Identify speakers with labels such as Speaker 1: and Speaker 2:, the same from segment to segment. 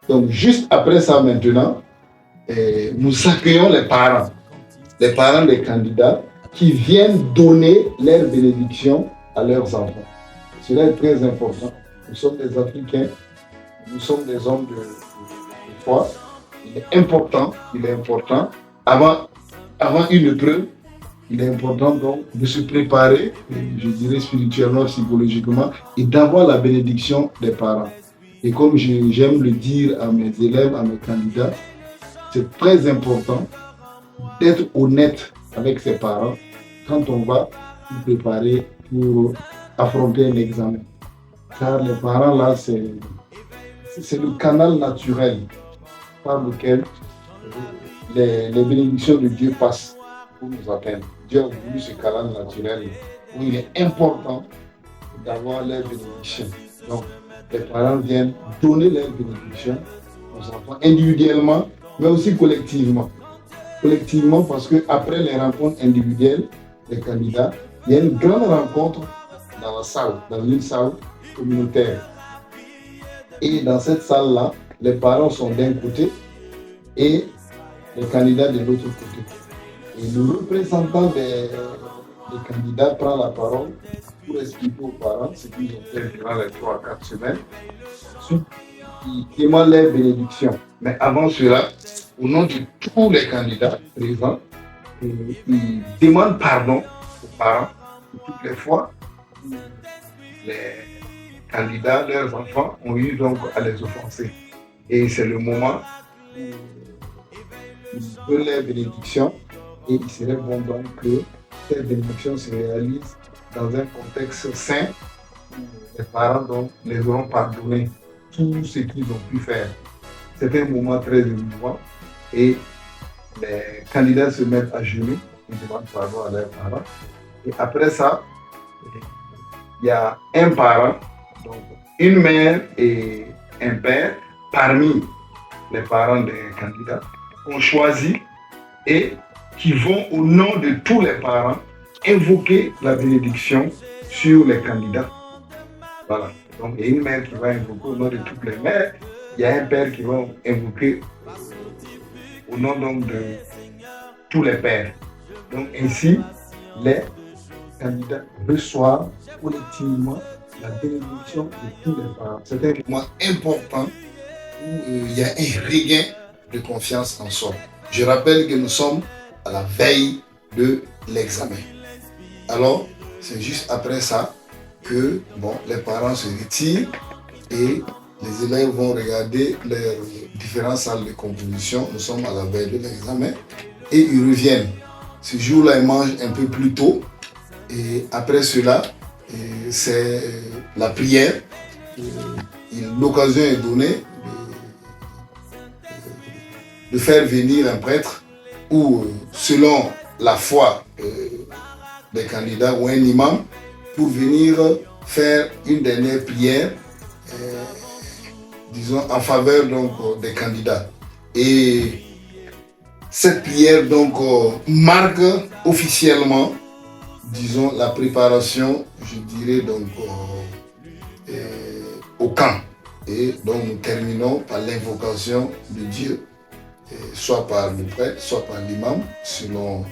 Speaker 1: Donc, juste après ça, maintenant, nous accueillons les parents des candidats qui viennent donner leur bénédiction à leurs enfants. Cela est très important. Nous sommes des Africains, nous sommes des hommes de foi. Il est important, avant une épreuve, il est important donc de se préparer, je dirais spirituellement, psychologiquement, et d'avoir la bénédiction des parents. Et comme j'aime le dire à mes élèves, à mes candidats, c'est très important d'être honnête avec ses parents quand on va se préparer pour affronter un examen. Car les parents, là, c'est le canal naturel par lequel les bénédictions de Dieu passent pour nous atteindre. Dieu a voulu ce canal naturel où il est important d'avoir les bénédictions. Donc, les parents viennent donner leurs bénédictions aux enfants individuellement, mais aussi collectivement. Collectivement, parce qu'après les rencontres individuelles des candidats, il y a une grande rencontre dans la salle, dans une salle communautaire. Et dans cette salle-là, les parents sont d'un côté et les candidats de l'autre côté. Et le représentant des candidats prend la parole pour expliquer aux parents ce qu'ils ont fait durant les 3 à 4 semaines. Ensuite, ils demandent leur bénédiction. Mais avant cela, au nom de tous les candidats présents, ils demandent pardon aux parents de toutes les fois où les candidats, leurs enfants, ont eu donc à les offenser. Et c'est le moment où ils donnent leur bénédiction. Et il serait bon donc que cette bénédiction se réalise dans un contexte sain où les parents donc les auront pardonné tout ce qu'ils ont pu faire. C'est un moment très émouvant et les candidats se mettent à genoux, ils demandent pardon à leurs parents. Et après ça, il y a un parent, donc une mère et un père parmi les parents des candidats qu'on choisit et qui vont au nom de tous les parents invoquer la bénédiction sur les candidats. Voilà. Donc il y a une mère qui va invoquer au nom de toutes les mères, il y a un père qui va invoquer au nom donc de tous les pères. Donc ainsi, les candidats reçoivent collectivement la bénédiction de tous les parents. C'est un moment important où il y a un regain de confiance en soi. Je rappelle que nous sommes à la veille de l'examen. Alors, c'est juste après ça que les parents se retirent et les élèves vont regarder leurs différentes salles de composition. Nous sommes à la veille de l'examen et ils reviennent. Ce jour-là, ils mangent un peu plus tôt et après cela, c'est la prière. L'occasion est donnée de faire venir un prêtre ou selon la foi des candidats ou un imam pour venir faire une dernière prière disons en faveur donc des candidats. Et cette prière donc marque officiellement disons la préparation, je dirais donc au camp. Et donc nous terminons par l'invocation de Dieu, soit par le prêtre, soit par l'imam, selon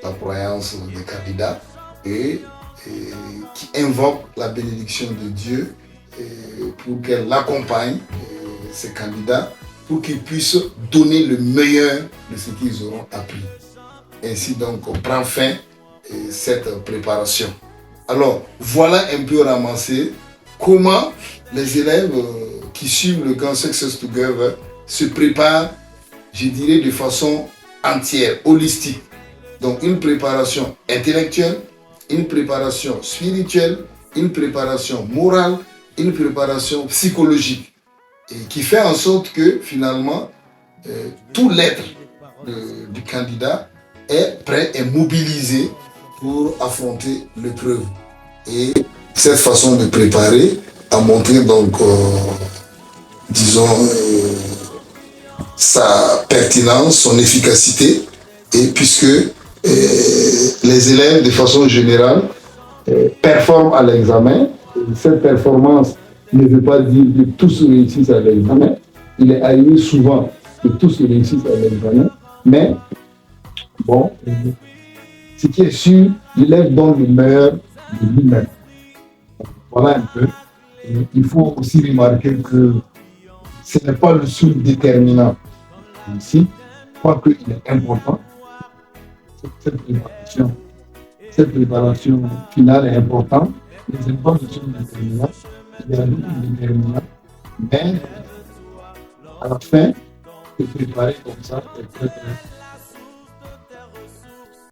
Speaker 1: la croyance des candidats, et qui invoque la bénédiction de Dieu pour qu'elle accompagne ces candidats, pour qu'ils puissent donner le meilleur de ce qu'ils auront appris. Ainsi donc on prend fin cette préparation. Alors voilà un peu ramassé comment les élèves qui suivent le camp Success Together se préparent, je dirais, de façon entière, holistique. Donc une préparation intellectuelle, une préparation spirituelle, une préparation morale, une préparation psychologique. Et qui fait en sorte que finalement, tout l'être du candidat est prêt et mobilisé pour affronter l'épreuve. Et cette façon de préparer a montré donc, disons, sa pertinence, son efficacité, et puisque les élèves, de façon générale, performent à l'examen. Cette performance ne veut pas dire que tous réussissent à l'examen, il est arrivé souvent que tous réussissent à l'examen, mais bon, ce qui est sûr, l'élève donne le meilleur de lui-même. Voilà un peu. Et il faut aussi remarquer que ce n'est pas le seul déterminant ici, quoique il est important. Cette préparation finale est importante. Les pas le seul déterminant. Il y a d'autres déterminants. Mais à la fin, se préparer comme ça est très très